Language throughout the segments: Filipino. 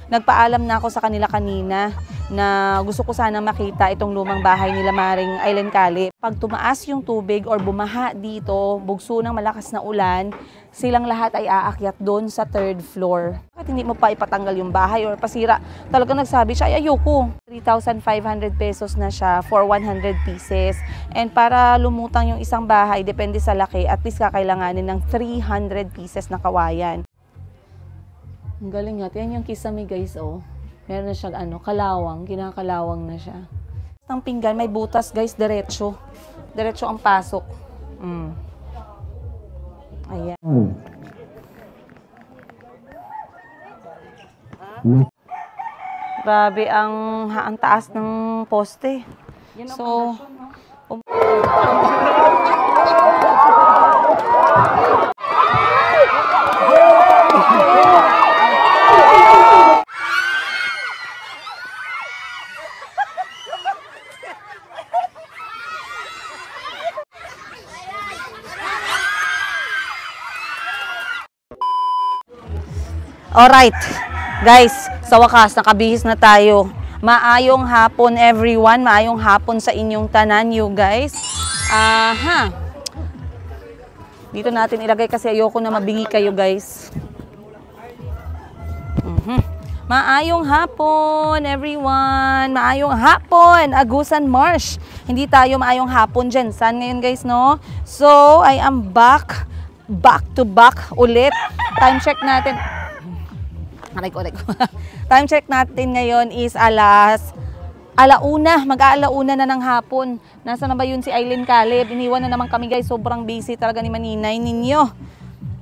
Nagpaalam na ako sa kanila kanina na gusto ko sana makita itong lumang bahay nila Maring Aileen Caleb. Pag tumaas yung tubig or bumaha dito, bugso ng malakas na ulan, silang lahat ay aakyat doon sa 3rd floor. Bakit hindi mo pa ipatanggal yung bahay or pasira? Talagang nagsabi siya, ay ayoko. 3,500 pesos na siya for 100 pieces. And para lumutang yung isang bahay, depende sa laki, at least kakailanganin ng 300 pieces na kawayan. Ang galing nga. Yan yung kisame guys, oh. Meron na siyang kalawang, kinakalawang na siya. Ang pinggan, may butas guys, diretso. Diretso ang pasok. Ayan. Grabe ang taas ng poste. So, alright, guys, sa wakas, nakabihis na tayo. Maayong hapon everyone, maayong hapon sa inyong tanan, you guys. Dito natin ilagay kasi ayoko na mabingi kayo, guys. Maayong hapon everyone, maayong hapon, Agusan Marsh. Hindi tayo maayong hapon dyan, saan ngayon guys, no? So, I am back to back ulit. Time check natin. Time check natin ngayon is alauna, mag-aalauna na ng hapon. Nasa na ba yun si Aileen Caleb? Iniwan na naman kami guys, sobrang busy talaga ni Maninay ninyo.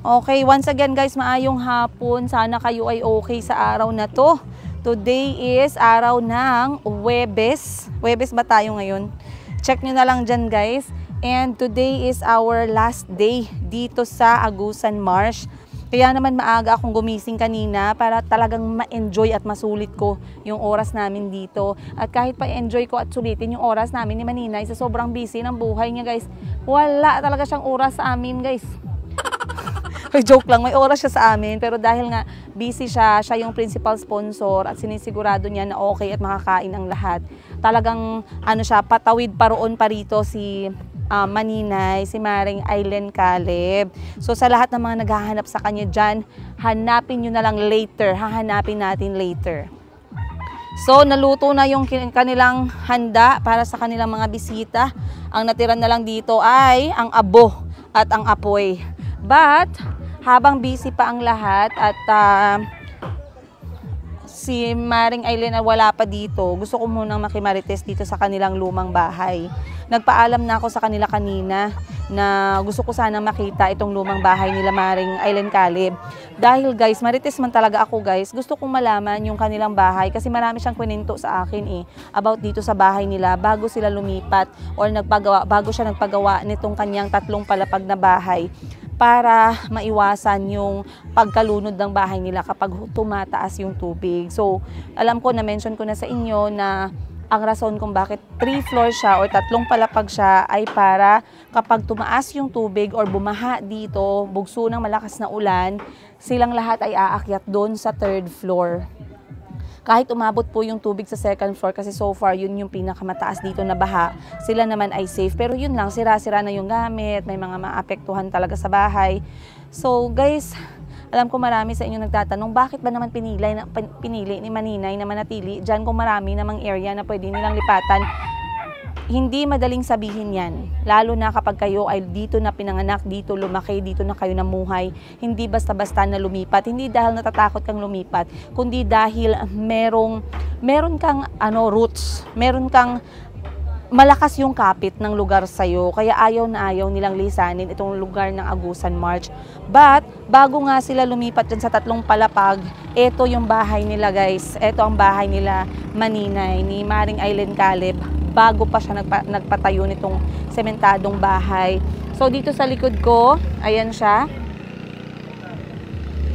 Okay, once again guys, maayong hapon. Sana kayo ay okay sa araw na to. Today is araw ng Huwebes. Huwebes ba tayo ngayon? Check nyo na lang dyan guys. And today is our last day dito sa Agusan Marsh. Kaya naman maaga akong gumising kanina para talagang ma-enjoy at masulit ko yung oras namin dito. At kahit pa enjoy ko at sulitin yung oras namin ni Maninay sa sobrang busy ng buhay niya guys, wala talaga siyang oras sa amin guys. Joke lang, may oras siya sa amin, pero dahil nga busy siya yung principal sponsor at sinisigurado niya na okay at makakain ang lahat. Talagang siya, patawid pa roon pa rito si Maninay, si Maring Aileen Caleb. So sa lahat ng mga naghahanap sa kanya dyan, hanapin nyo na lang later, hahanapin natin later. So naluto na yung kanilang handa para sa kanilang mga bisita. Ang natira na lang dito ay ang abo at ang apoy. But habang busy pa ang lahat at si Maring Aileen na wala pa dito, gusto ko munang makimarites dito sa kanilang lumang bahay. Nagpaalam na ako sa kanila kanina na gusto ko sana makita itong lumang bahay nila Maring Aileen Caleb. Dahil guys, marites man talaga ako guys, gusto kong malaman yung kanilang bahay kasi marami siyang kwento sa akin about dito sa bahay nila bago sila lumipat or bago siya nagpagawa nitong kanyang 3 palapag na bahay, para maiwasan yung pagkalunod ng bahay nila kapag tumataas yung tubig. So, alam ko, na-mention ko na sa inyo na ang rason kung bakit 3 floor siya or 3 palapag siya ay para kapag tumaas yung tubig or bumaha dito, bugso ng malakas na ulan, silang lahat ay aakyat doon sa 3rd floor. Kahit umabot po yung tubig sa 2nd floor kasi so far yun yung pinakamataas dito na baha, sila naman ay safe. Pero yun lang, sira-sira na yung gamit, may mga maapektuhan talaga sa bahay. So guys, alam ko marami sa inyo nagtatanong, bakit ba naman pinili ni Maninay na manatili dyan kung marami namang area na pwede nilang lipatan? Hindi madaling sabihin yan, lalo na kapag kayo ay dito na pinanganak, dito lumaki, dito na kayo namuhay. Hindi basta-basta na lumipat, hindi dahil natatakot kang lumipat, kundi dahil meron kang roots, meron kang malakas yung kapit ng lugar sa'yo, kaya ayaw na ayaw nilang lisanin itong lugar ng Agusan Marsh. But, bago nga sila lumipat dyan sa 3 palapag, ito yung bahay nila guys, ito ang bahay nila Maninay, ni Maring Aileen Caleb, bago pa siya nagpatayo nitong sementadong bahay. So, dito sa likod ko, ayan siya.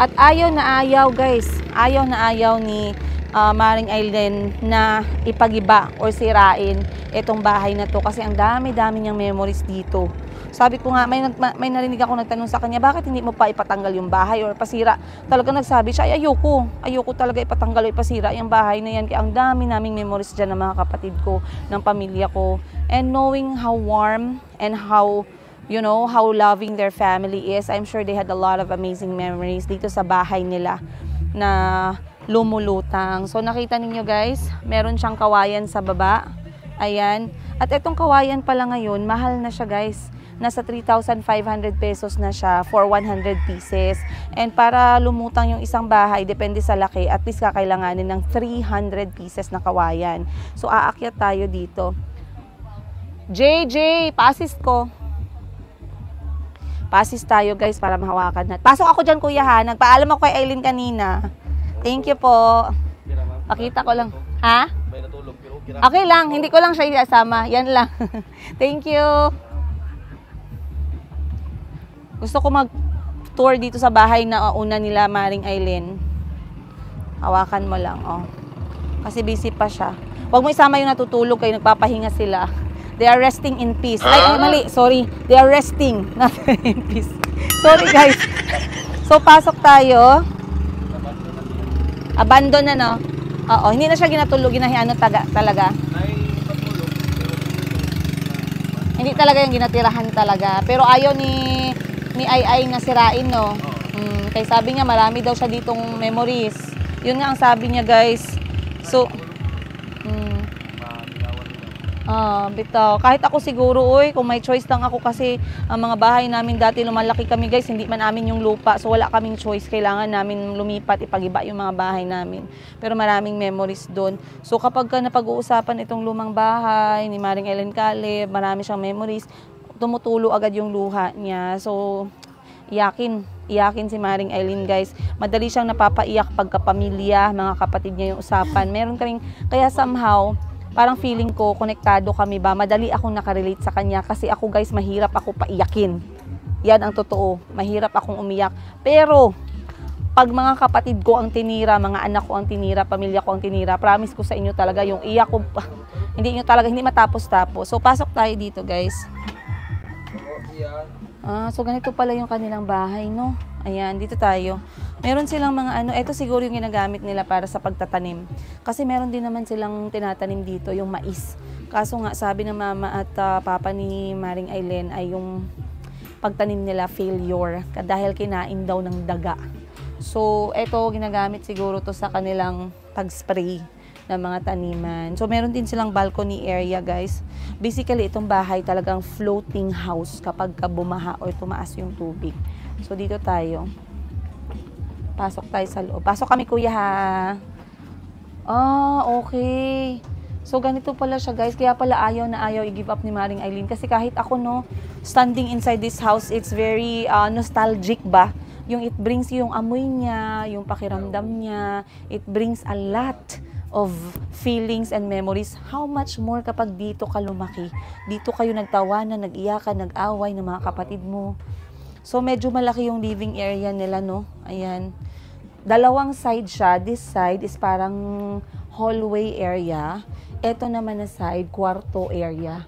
At ayaw na ayaw guys, ayaw na ayaw ni Maring Aileen na ipagiba or sirain itong bahay na to kasi ang dami-dami niyang memories dito. Sabi ko nga, may narinig ako nagtanong sa kanya, bakit hindi mo pa ipatanggal yung bahay or pasira? Talaga nagsabi siya, ay ayoko talaga ipatanggal o ipasira yung bahay na yan. Kaya ang dami naming memories dyan ng mga kapatid ko, ng pamilya ko. And knowing how warm and how, you know, how loving their family is, I'm sure they had a lot of amazing memories dito sa bahay nila na lumulutang. So nakita ninyo guys, meron siyang kawayan sa baba. Ayan. At itong kawayan pala ngayon, mahal na siya guys. Nasa 3,500 pesos na siya for 100 pieces. And para lumutang yung isang bahay, depende sa laki, at least kakailanganin ng 300 pieces na kawayan. So aakyat tayo dito. JJ, pasis ko. Pasis tayo guys para mahawakan natin. Pasok ako dyan kuya ha. Nagpaalam ako kay Aileen kanina. Thank you po. Pakita ko lang. Ha? Okay lang. Hindi ko lang siya isasama. Yan lang. Thank you. Gusto ko mag-tour dito sa bahay na una nila Maring Aileen. Hawakan mo lang. Oh. Kasi busy pa siya. Huwag mo isama yung natutulog kayo. Nagpapahinga sila. They are resting in peace. Ay, mali. Sorry. They are resting. Not in peace. Sorry, guys. So, pasok tayo. Abandon na, no? Oo. Hindi na siya ginatulog. Ginahiano talaga. Hindi talaga yung ginatirahan talaga. Pero ayaw ni Ay na sirain, no? Kaya sabi niya, marami daw siya ditong memories. Yun nga ang sabi niya, guys. So, bitaw. Kahit ako siguro, kung may choice lang ako kasi ang mga bahay namin dati, lumalaki kami guys, hindi man namin yung lupa. So wala kaming choice, kailangan namin lumipat, ipagiba yung mga bahay namin. Pero maraming memories doon. So kapag napag-uusapan itong lumang bahay ni Maring Ellen Caleb, marami siyang memories, tumutulo agad yung luha niya. So iyakin si Maring Eileen guys. Madali siyang napapaiyak pagkapamilya, mga kapatid niya yung usapan. Meron kaming, kaya somehow, parang feeling ko, konektado kami ba, madali akong nakarelate sa kanya kasi ako guys, mahirap ako paiyakin. Yan ang totoo, mahirap akong umiyak. Pero, pag mga kapatid ko ang tinira, mga anak ko ang tinira, pamilya ko ang tinira, promise ko sa inyo talaga, yung iyak ko, hindi matapos-tapos. So, pasok tayo dito guys. So ganito pala yung kanilang bahay, no? Ayan, dito tayo. Meron silang mga ito siguro yung ginagamit nila para sa pagtatanim. Kasi meron din naman silang tinatanim dito, yung mais. Kaso nga, sabi ng mama at papa ni Maring Aileen ay yung pagtanim nila failure dahil kinain daw ng daga. So, ito ginagamit siguro to sa kanilang pag-spray ng mga taniman. So, meron din silang balcony area, guys. Basically, itong bahay talagang floating house kapag bumaha o tumaas yung tubig. So, dito tayo. Pasok tayo sa loob. Pasok kami, kuya, ha? Okay. So, ganito pala siya, guys. Kaya pala ayaw na ayaw i-give up ni Maring Aileen. Kasi kahit ako, no, standing inside this house, it's very nostalgic ba? Yung it brings yung amoy niya, yung pakiramdam niya. It brings a lot of feelings and memories. How much more kapag dito ka lumaki. Dito kayo nagtawanan, nag-iyakan, nag-away ng mga kapatid mo. So, medyo malaki yung living area nila, no? Ayan. Dalawang side siya. This side is parang hallway area. Ito naman na side, kwarto area.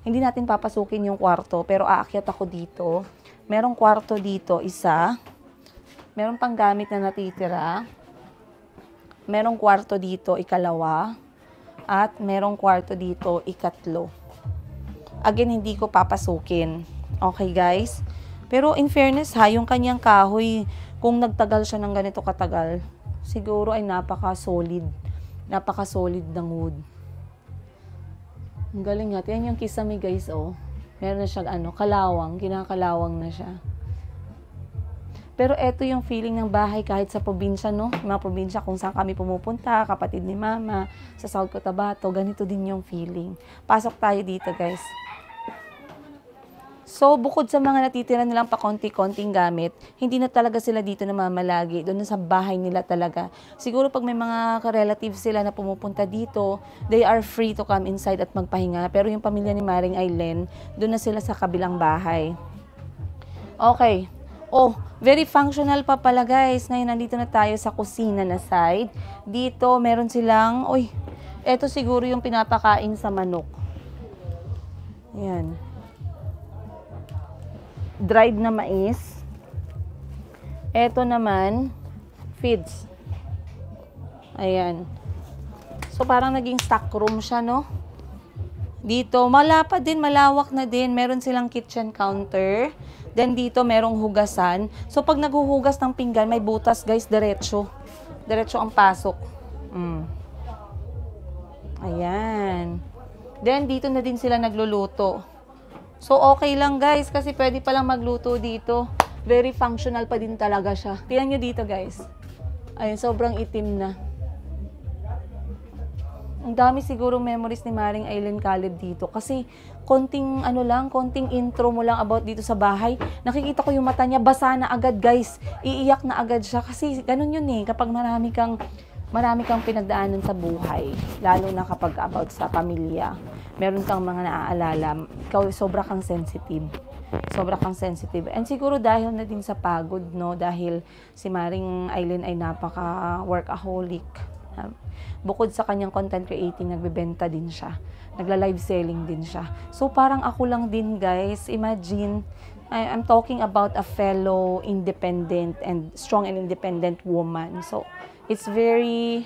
Hindi natin papasukin yung kwarto, pero aakyat ako dito. Merong kwarto dito, isa. Merong pang gamit na natitira. Merong kwarto dito, ikalawa. At merong kwarto dito, ikatlo. Again, hindi ko papasukin. Okay, guys? Pero in fairness ha, yung kanyang kahoy, kung nagtagal siya ng ganito katagal, siguro ay napaka-solid. Napaka-solid ng wood. Ang galing nga. Yan yung kisame, guys, oh. Meron na siyang kalawang. Kinakalawang na siya. Pero eto yung feeling ng bahay kahit sa probinsya, no? Mga probinsya kung saan kami pumupunta, kapatid ni mama, sa South Cotabato, ganito din yung feeling. Pasok tayo dito, guys. So, bukod sa mga natitira nilang pakonti-konting gamit, hindi na talaga sila dito namamalagi. Doon na sa bahay nila talaga. Siguro pag may mga relatives sila na pumupunta dito, they are free to come inside at magpahinga. Pero yung pamilya ni Maring Aileen, doon na sila sa kabilang bahay. Okay. Oh, very functional pa pala, guys. Ngayon, nandito na tayo sa kusina na side. Dito, meron silang, eto siguro yung pinapakain sa manok. Yan. dried na mais. Ito naman, feeds. Ayan. So, parang naging stock room siya, no? Dito, malapad din, malawak na din. Meron silang kitchen counter. Then, dito, merong hugasan. So, pag naghuhugas ng pinggan, may butas, guys, diretso. Diretso ang pasok. Ayan. Then, dito na din sila nagluluto. So, okay lang, guys, kasi pwede palang magluto dito. Very functional pa din talaga siya. Tingnan nyo dito, guys. Ayun, sobrang itim na. Ang dami siguro memories ni Maring Aileen Caleb dito. Kasi, konting intro mo lang about dito sa bahay. Nakikita ko yung mata niya, basa na agad, guys. Iiyak na agad siya. Kasi, ganun yun eh. Kapag marami kang pinagdaanan sa buhay. Lalo na kapag about sa pamilya. Meron kang mga naaalala. Ikaw, sobra kang sensitive. Sobra kang sensitive. And siguro dahil na din sa pagod, no? Dahil si Maring Aileen ay napaka-workaholic. Bukod sa kanyang content creating, nagbebenta din siya. Nagla-live selling din siya. So, parang ako lang din, guys. Imagine, I'm talking about a fellow independent and strong and independent woman. So, it's very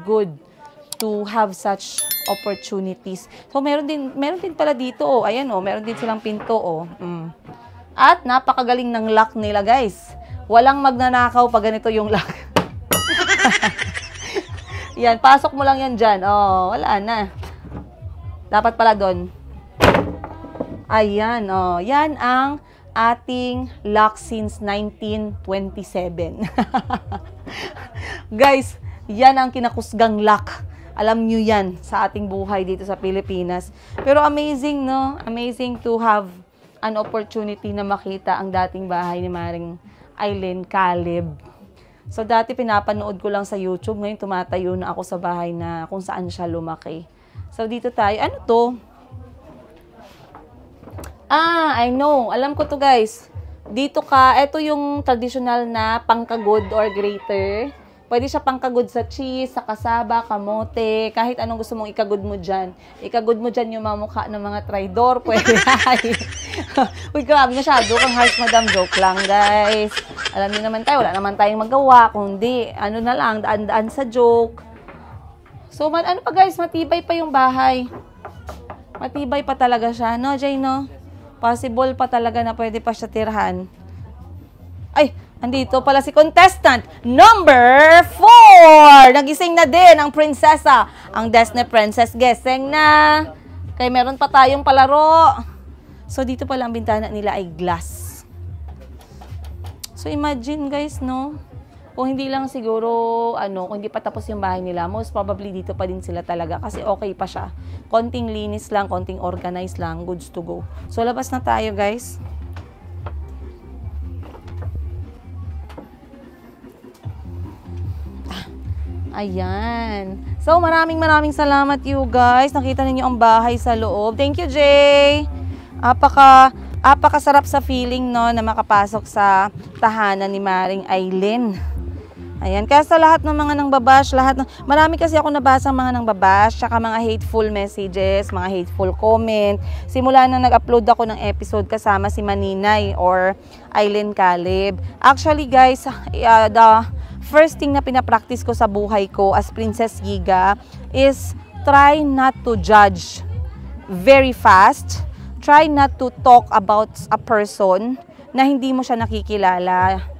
good to have such opportunities. So, meron din pala dito, oh. Ayan, oh. Meron din silang pinto, oh. At napakagaling ng lock nila, guys. Walang magnanakaw pag ganito yung lock. Yan, pasok mo lang yan dyan. Oh, wala na. Dapat pala doon. Ayan, oh. Yan ang ating lock since 1927. Guys, yan ang kinakusgang lock. Alam nyo yan sa ating buhay dito sa Pilipinas. Pero amazing, no? Amazing to have an opportunity na makita ang dating bahay ni Maring Aileen Caleb. So, dati pinapanood ko lang sa YouTube. Ngayon, tumatayo na ako sa bahay na kung saan siya lumaki. So, dito tayo. Ano to? I know. Alam ko to, guys. Dito ka. Ito yung traditional na pangkagod or grater. Pwede siya pangkagod sa cheese, sa kasaba, kamote, kahit anong gusto mong ikagod mo dyan. Ikagod mo dyan yung mga mukha ng mga traidor. Pwede. Uy, grabe, masyado kang harsh, madam. Joke lang, guys. Alam niyo naman tayo, wala naman tayong magawa. Kundi, ano na lang, daan-daan sa joke. So, ano pa, guys, matibay pa yung bahay. Matibay pa talaga siya. No, Jay, no? Possible pa talaga na pwede pa siya tirhan. Ay, andito pala si contestant number 4. Nagising na din ang prinsesa. Ang Disney Princess gising na. Kaya meron pa tayong palaro. So, dito pala ang bintana nila ay glass. So, imagine guys, no? Kung hindi lang siguro, kung hindi pa tapos yung bahay nila, most probably dito pa din sila talaga. Kasi okay pa siya. Konting linis lang, konting organized lang, goods to go. So, labas na tayo guys. Ayan. So, maraming salamat you guys. Nakita ninyo ang bahay sa loob. Thank you, Jay. Apakasarap sa feeling, no, na makapasok sa tahanan ni Maring Aileen. Ayan. Kaya sa lahat ng mga nangbabash, marami kasi ako nabasa mga nangbabash, tsaka mga hateful messages, mga hateful comment. Simula na nag-upload ako ng episode kasama si Maninay or Aileen Caleb. Actually, guys, the first thing na pinapractice ko sa buhay ko as Princess Giga is try not to judge very fast. Try not to talk about a person na hindi mo siya nakikilala.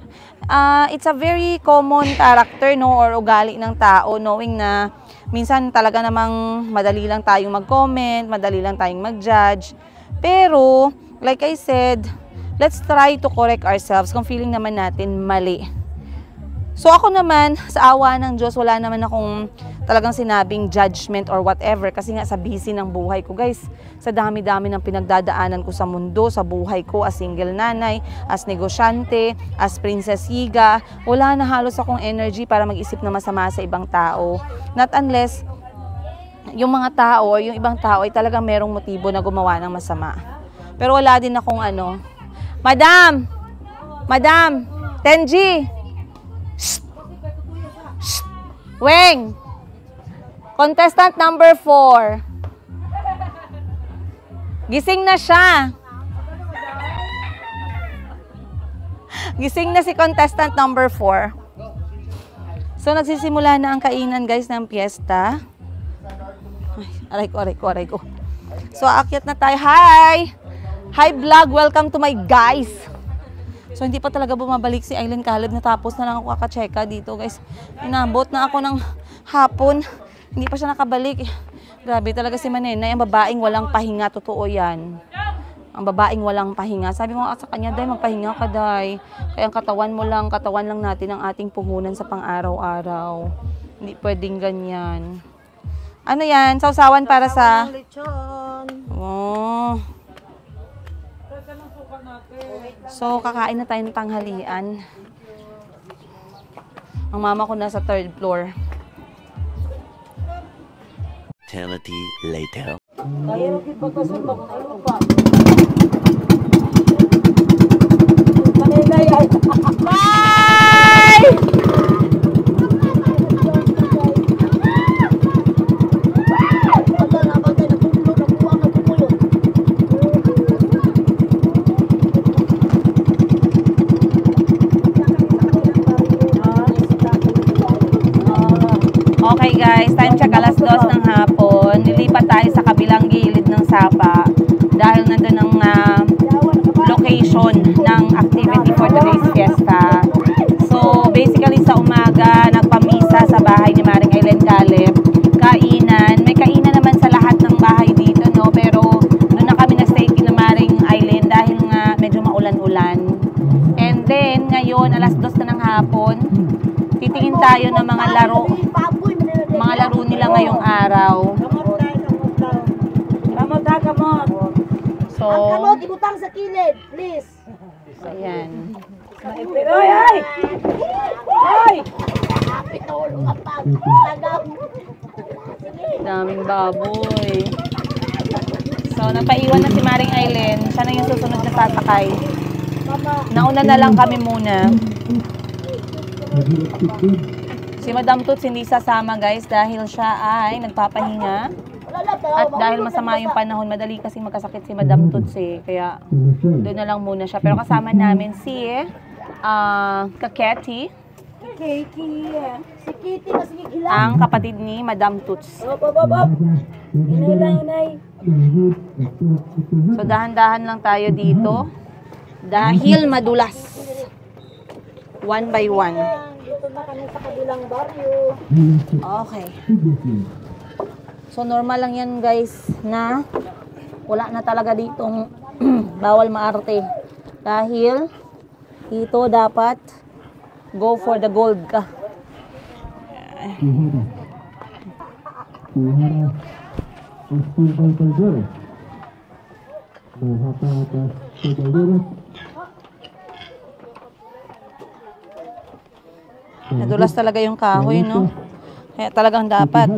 It's a very common character, no, or ugali ng tao, knowing na minsan talaga namang madali lang tayong mag-comment, madali lang tayong mag-judge. Pero, like I said, let's try to correct ourselves kung feeling naman natin mali. So ako naman, sa awa ng Diyos, wala naman akong talagang sinabing judgment or whatever. Kasi nga sa busy ng buhay ko, guys. Sa dami-dami ng pinagdadaanan ko sa mundo, sa buhay ko as single nanay, as negosyante, as Princess Giga. Wala na halos akong energy para mag-isip na masama sa ibang tao. Not unless yung mga tao or yung ibang tao ay talagang merong motibo na gumawa ng masama. Pero wala din akong Madam! Tenji! Weng! Contestant number 4. Gising na siya. Gising na si contestant number 4. So, nagsisimula na ang kainan, guys, ng piyesta. Ay, aray ko. So, aakyat na tayo. Hi! Hi, vlog! Welcome to my guys! So, hindi pa talaga bumabalik si Aileen Caleb. Natapos na lang ako kakacheka dito, guys. Inabot na ako ng hapon. Hindi pa siya nakabalik. Grabe talaga si Manenay. Ang babaeng walang pahinga. Totoo yan. Ang babaeng walang pahinga. Sabi mo sa kanya, Day, magpahinga ka, Day. Kaya ang katawan lang natin ang ating puhunan sa pang-araw-araw. Hindi pwedeng ganyan. Ano yan? Sausawan para sa... Oh. So, kakain na tayo ng tanghalian. Ang mama ko nasa 3rd floor. Eternity later. Kaya rin pagkasunod kung ano pa. Manila yan. Bye! Okay guys, time check 2:00 ng hapon. Nilipat tayo sa kabilang gilid ng Sapa dahil nandun ang location ng activity for today's fiesta. So basically sa umaga, nagpamisa sa bahay ni Maring Aileen Caleb. Kainan, may kainan naman sa lahat ng bahay dito, no? Pero doon na kami nag-stay kina Maring Aileen dahil nga medyo maulan-ulan. And then ngayon, 2:00 na ng hapon, titingin tayo ng mga laro nila ngayong araw. Kamot. So, Kamot, ibutang sa kilid, please. ayan. Ay! Daming baboy. So, napaiwan na si Maring Aileen. Siya na yung susunod na sasakay. Nauna na lang kami muna. Si Madam Toots hindi sasama, guys, dahil siya ay nagpapahinga. At dahil masama yung panahon, madali kasi magkasakit si Madam Toots eh. Kaya doon na lang muna siya. Pero kasama namin si Kaketi. Si Kitty mas gigilan. Ang kapatid ni Madam Toots. Inay. So dahan-dahan lang tayo dito. Dahil madulas. One by one. Dito na kami sa kabilang baryo. Okay. So normal lang yan guys na wala na talaga ditong bawal maarte. Dahil dito dapat go for the gold ka. Nadulas talaga yung kahoy, no? Kaya talagang dapat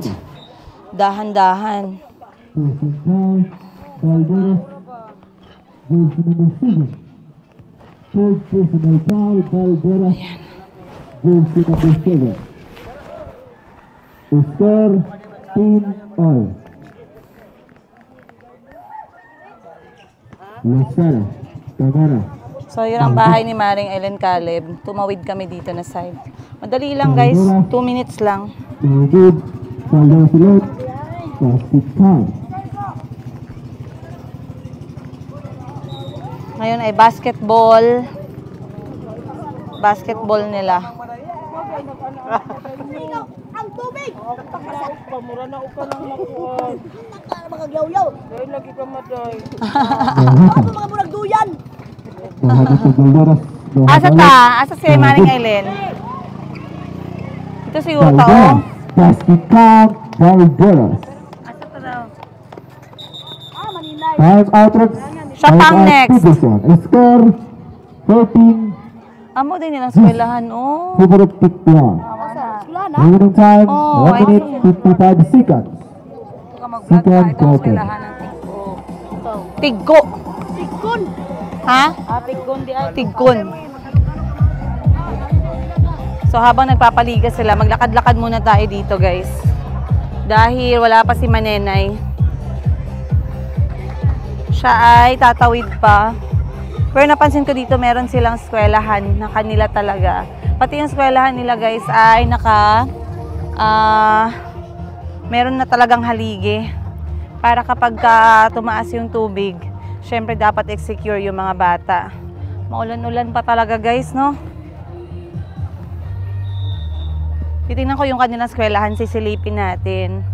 dahan-dahan. So, yun ang bahay ni Maring Aileen Caleb. Tumawid kami dito na side. Madali lang guys, 2 minutes lang. Ngayon ay basketball. Basketball nila. Ang tubig! Pamura na uka ng makuhan. Mga gyaw-yaw. Dahil lagi ka matay. Ano mga murag duyan? Asa ta? Asa si Maring Aileen? Ito siguro tao. Basketball Valderas. Asa ta daw? Maninay. Time out. Siya pang next. Score 13. Amo din nilang eskwelahan, oh. Favorite pick 1. Wala na. Remaining time Oh, 1 minute 55 seconds. Baka mag-vlog pa itong eskwelahan ng Tiggo. Tikon. Ha? Tikon di ay. Tigkon. So habang nagpapaligas sila, maglakad-lakad muna tayo dito guys. Dahil wala pa si Manenay. Siya ay tatawid pa. Pero napansin ko dito, meron silang eskwelahan na kanila talaga. Pati yung eskwelahan nila guys ay meron na talagang haligi. Para kapag tumaas yung tubig, syempre dapat i-secure yung mga bata. Maulan-ulan pa talaga guys, no? Titingnan ko yung kanilang eskwelahan, sisilipin natin.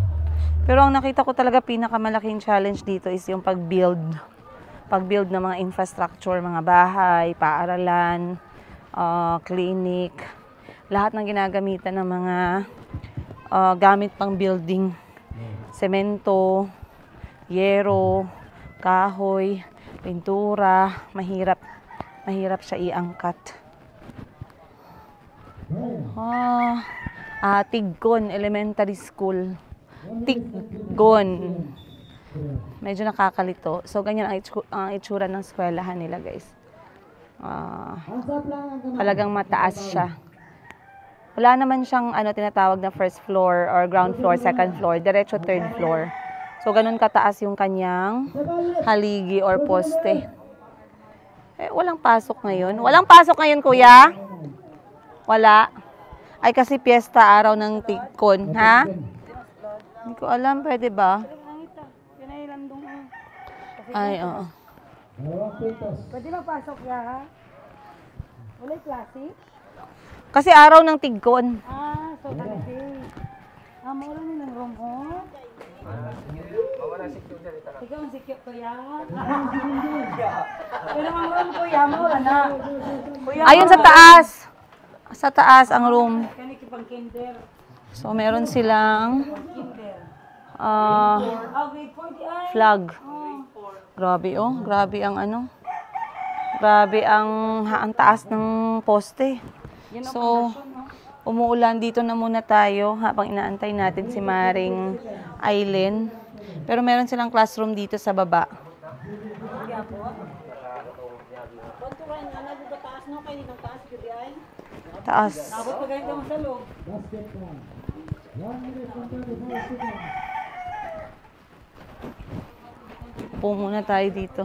Pero ang nakita ko talaga pinakamalaking challenge dito is yung pag-build. Pag-build ng mga infrastructure, mga bahay, paaralan, clinic. Lahat ng ginagamitan ng mga gamit pang building. Semento, yero, kahoy, pintura, mahirap siya iangkat. Tiggon Elementary School. Tiggon. Medyo nakakalito. So, ganyan ang itsura ng eskwelahan nila, guys. Talagang mataas siya. Wala naman siyang tinatawag na first floor or ground floor, second floor. Diretso third floor. So, ganun kataas yung kanyang haligi or poste. Walang pasok ngayon. Walang pasok ngayon, kuya? Wala. Ay, kasi piyesta araw ng Tigkon, ha? Hindi ko alam, pwede ba? Ay, oo. Pwede magpasok ya, ha? Walay klase? Kasi araw ng Tigkon. So holiday. Mawala na ng room, oh. Ikaw ang sikyo, kuya. Pero ang room, kuya, mawala na. Ayun sa taas. Sa taas ang room. Kanikipang kinder. So, meron silang flag. Grabe, oh. Grabe ang Grabe ang taas ng poste. So, umuulan. Dito na muna tayo habang inaantay natin si Maring Aileen. Pero meron silang classroom dito sa baba. Taas. Upo muna tayo dito.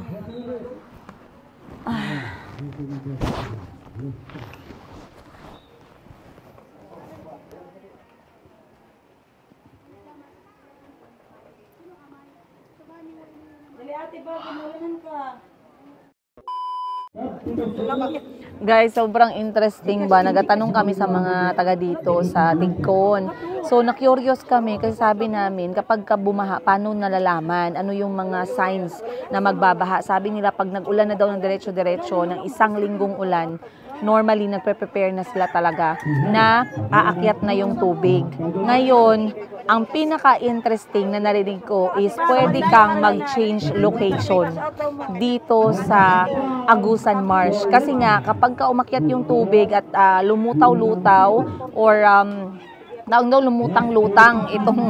Guys, sobrang interesting ba? Nagatanong kami sa mga taga dito sa Tigkon. So, na-curious kami kasi sabi namin kapag bumaha, paano nalalaman? Ano yung mga signs na magbabaha? Sabi nila pag nag-ulan na daw ng diretso-diretso, ng isang linggong ulan, normally nagpe-prepare na sila talaga na aakyat na yung tubig. Ngayon, ang pinaka-interesting na narinig ko is pwede kang mag-change location dito sa Agusan Marsh. Kasi nga, kapag umakyat yung tubig at lumutaw-lutaw or lumutang-lutang itong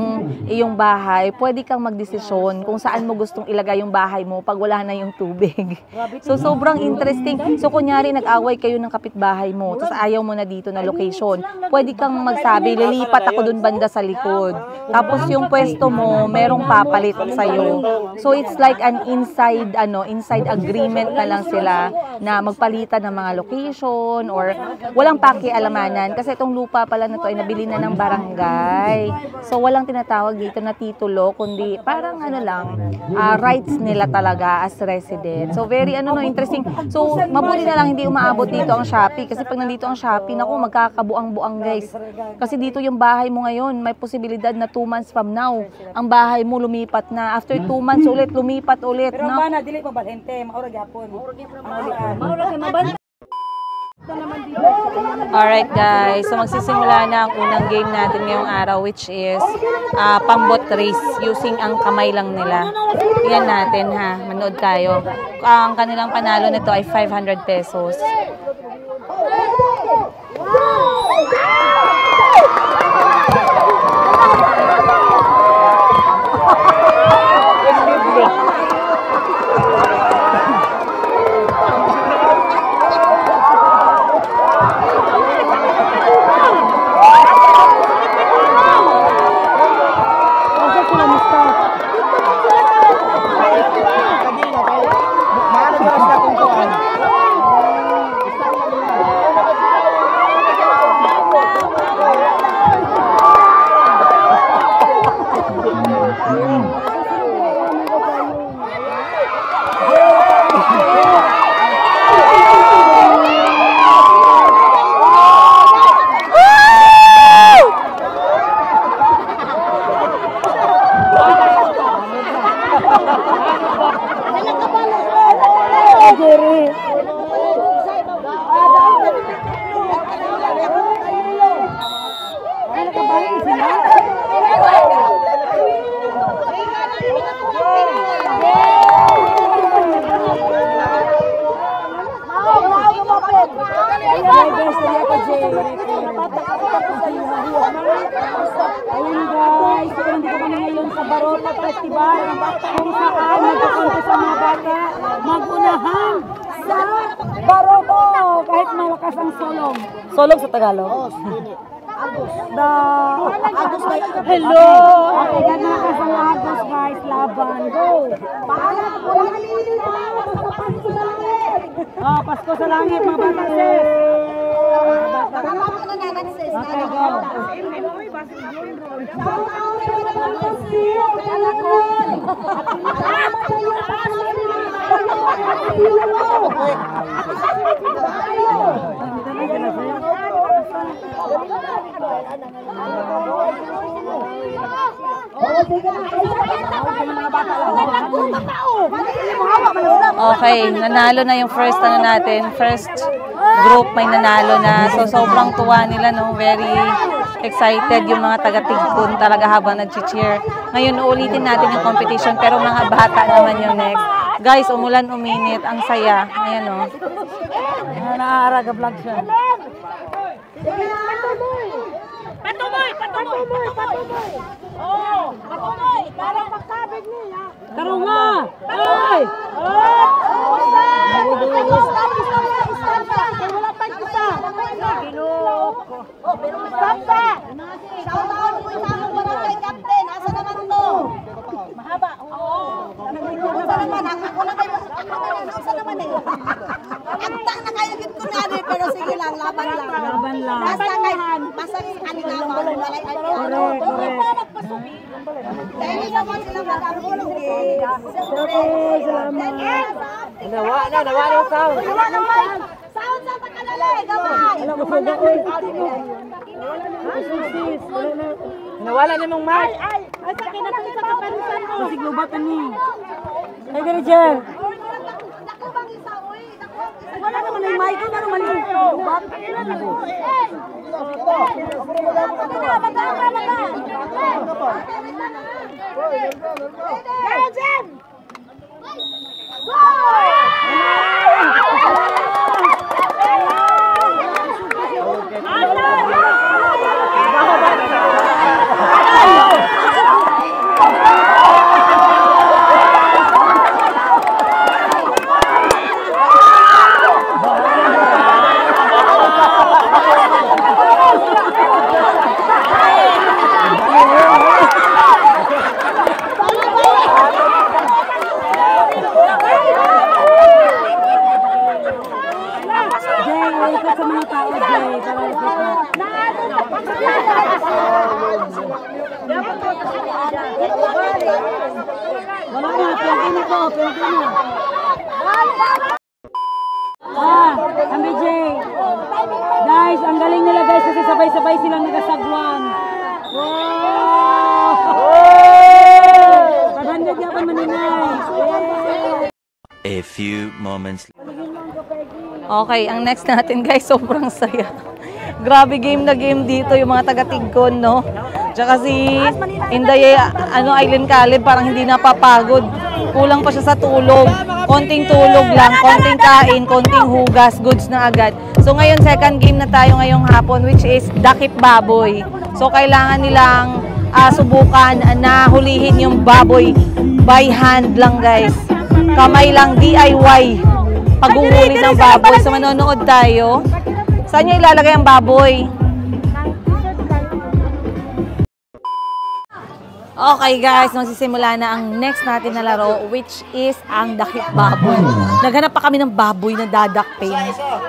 iyong bahay, pwede kang magdesisyon kung saan mo gustong ilagay yung bahay mo pag wala na yung tubig. So, sobrang interesting. So, kunyari, nag-away kayo ng kapitbahay mo, tapos ayaw mo na dito na location, pwede kang magsabi, lilipat ako dun banda sa likod. Tapos, yung pwesto mo, merong papalit sa'yo. So, it's like an inside agreement na lang sila na magpalitan ng mga location or walang pakialamanan. Kasi itong lupa pala na to ay nabili na ng barangay. So, walang tinatawag dito na titulo, kundi parang rights nila talaga as resident. So, very interesting. So, mabuti na lang hindi umaabot dito ang Shopee. Kasi pag nandito ang Shopee, naku, magkakabuang-buang guys. Kasi dito yung bahay mo ngayon, may posibilidad na 2 months from now, ang bahay mo lumipat na. After 2 months ulit, lumipat ulit. Pero ba na, dili pa balente, maurag yapon. Maurag mabanta. Alright guys, so magsisimula na ang unang game natin ngayong araw, which is pambot race using ang kamay lang nila. Tingnan natin ha, manood tayo. Ang kanilang panalo nito ay 500 pesos. Barota Festival kung saan nagkakunti sa mga bata magunahan sa Baroto kahit malakas ang solong. Solong sa Tagalog? Hello! Okay, ganakas ang Agos guys, laban. Go! Pasko sa langit mga bata sis! Okay, go! Okay, nanalo na yung first first group may nanalo na. So sobrang tuwa nila, no, very excited yung mga taga-Tigkun talaga habang nag-cheer. Ngayon uulitin natin yung competition pero mga bata naman yung next. Guys, umulan uminit, ang saya. Ayan, no. Naaaraga vlog siya. Patuloy! Oh, patuloy! Para magkabig niya. Karunga! Ay! Wala pa isa. Ginoko. Oh, pero basta. Shout-out po sa among barangay captain. Asa naman to? Mahaba. Oo. Asa naman? Ako na kayo. Asa naman eh? Agtang na kayo gid ko na pero sige lang, laban lang. Laban lang. Basta kay basta aligawan, walay ay. Correct. Dahil naman sila matulog eh. Nawa na sound. Sound sa takalale, gamay. Alam mo sa oy. Nawala na mong mic. Ay, sa kinatulog sa kapanusan mo. Kasi globatan ni. Ay gani Jer. Dako bang isa, oy? Wala naman ay mic na naman yung globat. Wala na, pwede ko. Ambi J. Guys, ang galing nila guys kasi sabay-sabay silang nagasagwan. Wow! Paghandog yapan maninay. A few moments Okay, ang next natin guys, sobrang saya. Grabe game na game dito yung mga taga-Tigkon, no? Tsaka si Inday, Eileen Caleb, parang hindi napapagod. Kulang pa siya sa tulog. Konting tulog lang, konting kain, konting hugas, goods na agad. So ngayon, second game na tayo ngayong hapon, which is dakip baboy. So kailangan nilang subukan na hulihin yung baboy by hand lang guys. Kamay lang, DIY. Pag-uhuli ng baboy. So manonood tayo. Saan niyo ilalagay ang baboy? Okay guys, magsisimula na ang next natin na laro, which is ang dakip baboy. Naghanap pa kami ng baboy na dadakpin.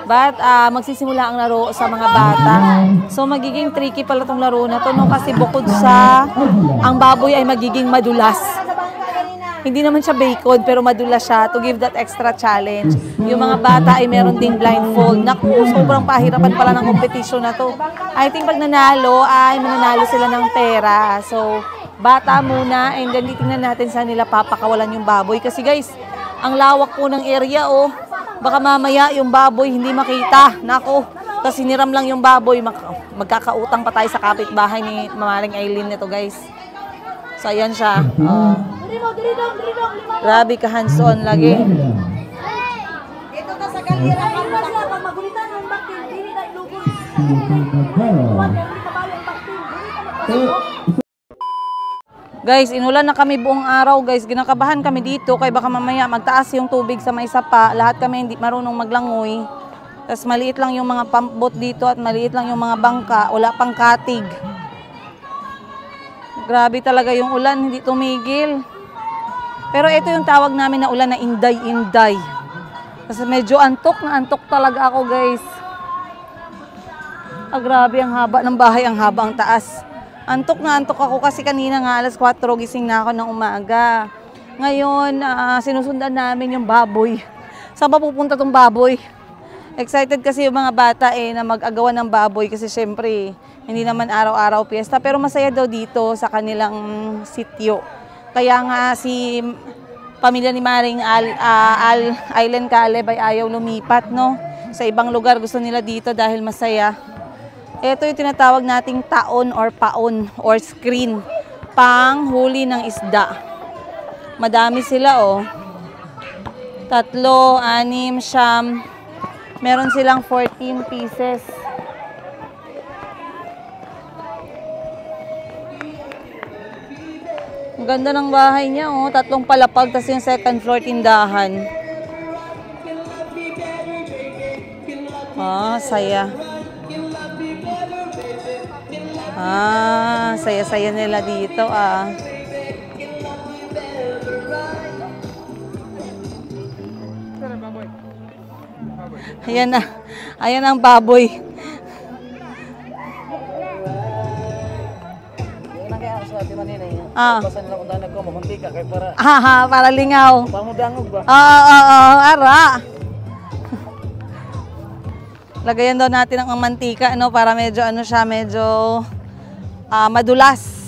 But magsisimula ang laro sa mga bata. So magiging tricky pala itong laro na to, no? Kasi bukod sa ang baboy ay magiging madulas. Hindi naman siya bacon, pero madulas siya to give that extra challenge. Yung mga bata ay meron ding blindfold. Naku, sobrang pahirapan pala ng competition na to. I think pag nanalo, ay mananalo sila ng pera. So, bata muna, and then titingnan natin saan nila papakawalan yung baboy. Kasi guys, ang lawak po ng area, oh. Baka mamaya yung baboy hindi makita. Naku, kasi niram lang yung baboy. Magkakautang pa tayo sa kapitbahay ni Mamaring Eileen nito, guys. So, ayan siya. Grabe ka hands-on lagi. Dito ka sa galera, pag magulitan yung bakit, hindi na ilugos. Guys, inulan na kami buong araw guys. Ginakabahan kami dito kaya baka mamaya magtaas yung tubig sa may sapa. Lahat kami hindi marunong maglangoy. Tapos maliit lang yung mga pump boat dito at maliit lang yung mga bangka. Wala pang katig. Grabe talaga yung ulan, hindi tumigil. Pero ito yung tawag namin na ulan na inday-inday. Kasi medyo antok na antok talaga ako guys. Grabe ang haba ng bahay, ang haba ang taas. Antok na antok ako kasi kanina nga alas 4 gising na ako ng umaga. Ngayon, sinusundan namin yung baboy. Saan ba pupunta tong baboy? Excited kasi yung mga bata na mag-agawan ng baboy kasi syempre hindi naman araw-araw piyesta. Pero masaya daw dito sa kanilang sityo. Kaya nga si pamilya ni Maring Island Caleb ay ayaw lumipat, no? Sa ibang lugar gusto nila dito dahil masaya. Ito yung tinatawag nating taon or paon or screen, pang huli ng isda. Madami sila oh. 3, 6, 9. Meron silang 14 pieces. Ang ganda ng bahay niya oh, 3 palapag tas yung second floor tindahan. Saya. Saya-saya nila dito Ayan na. Ayan ang baboy. Para lingaw. Ara. Lagayan daw natin ang mantika, no, para medyo siya, medyo madulas.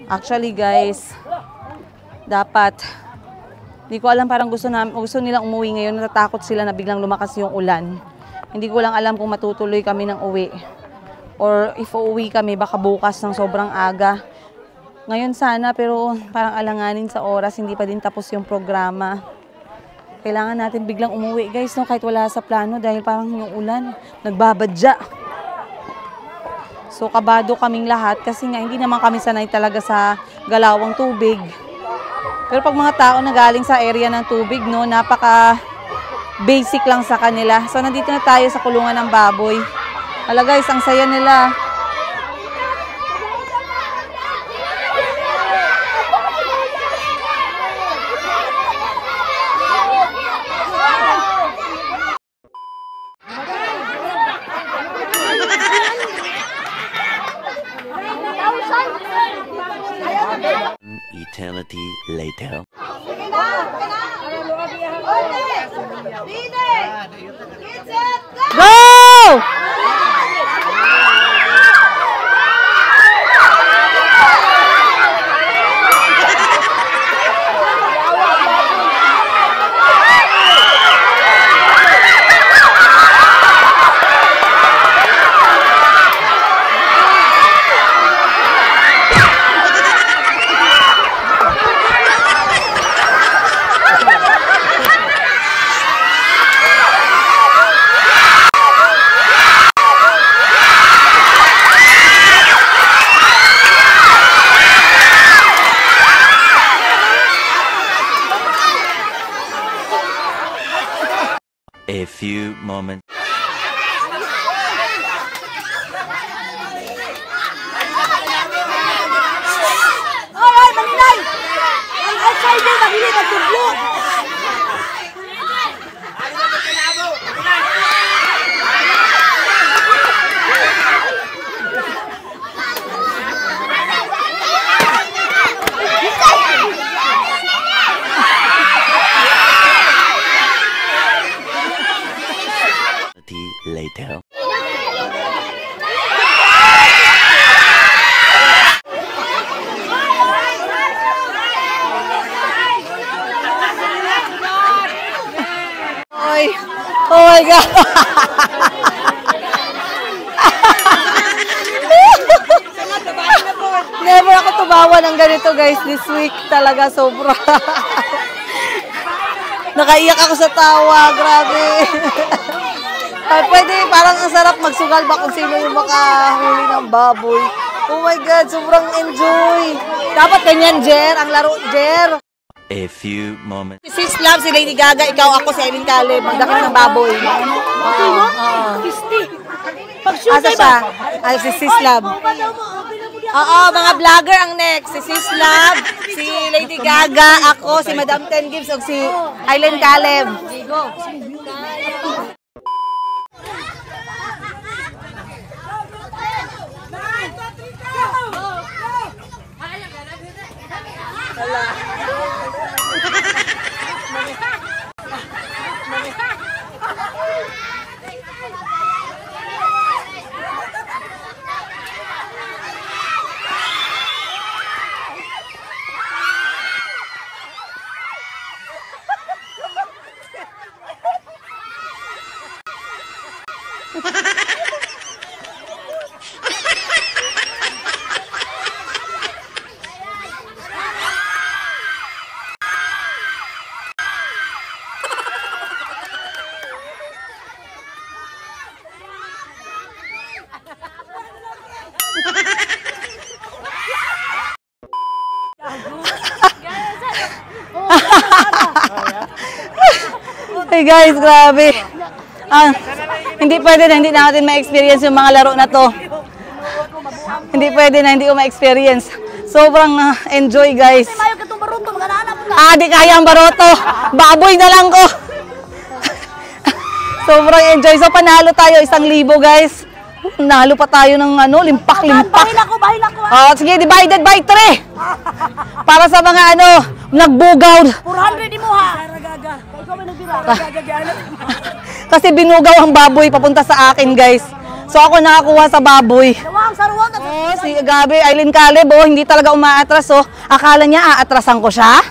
Actually guys, dapat hindi ko alam, parang gusto nilang umuwi ngayon. Natatakot sila na biglang lumakas yung ulan. Hindi ko lang alam kung matutuloy kami ng uwi. Or if uuwi kami, baka bukas ng sobrang aga. Ngayon sana, pero parang alanganin sa oras. Hindi pa din tapos yung programa. Kailangan natin biglang umuwi guys, no? Kahit wala sa plano dahil parang yung ulan nagbabadya. So kabado kaming lahat kasi nga hindi naman kami sanay talaga sa galawang tubig. Pero pag mga tao na galing sa area ng tubig, no, napaka basic lang sa kanila. So nandito na tayo sa kulungan ng baboy. Hala guys, ang saya nila. Eternity later. Go! A few moments. Alright, Manilay! Ang outsider, mahili na tublo! Later. Oh my God! tumawa ng ganito guys this week. Talaga sobra. Nakaiyak ako sa tawa. Grabe. Pwede, parang ang sarap magsugal ba kung sino yung makahuli ng baboy. Oh my God, sobrang enjoy. Dapat ganyan, Jer. Ang laro, Jer. A few moments. Si Sis Love, si Lady Gaga, ikaw, ako, si Aileen Caleb. Magdakil ng baboy. Asa siya? Ay, si Sis Love. Oo, mga vlogger ang next. Si Sis Love, si Lady Gaga, ako, si Madam Ten Gibbs, o si Aileen Caleb. Hey guys, grabe. Hindi pwede na hindi natin ma-experience yung mga laro na to. Hindi pwede na hindi ko ma-experience. Sobrang enjoy guys. Di kaya ang baroto. Baboy na lang ko. Sobrang enjoy. So panalo tayo 1,000 guys. Nalo pa tayo ng limpak-limpak. Bahil ako. Sige, divided by 3. Para sa mga nagbugaw. 400 di mo ha. Kasi binugaw ang baboy papunta sa akin, guys. So ako nakakuha sa baboy. Si Gabi, Aileen Caleb, hindi talaga umaatras, Akala niya aatrasan ko siya?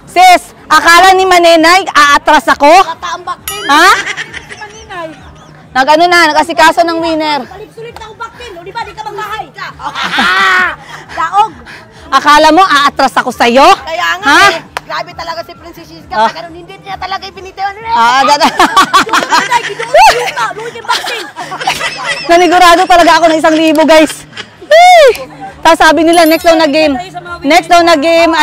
Sis, akala ni Manenay aatras ako? Ha? Nag-asikaso ng winner. Sulit na ubaktin, di ba? Di ka magbahay. Daog. Akala mo aatras ako sa'yo? Kaya nga grabe talaga si Princess Iska. Ganun hindi niya talaga ibinitiwan. Nanigurado talaga ako ng 1,000 guys. Tapos sabi nila next daw na game,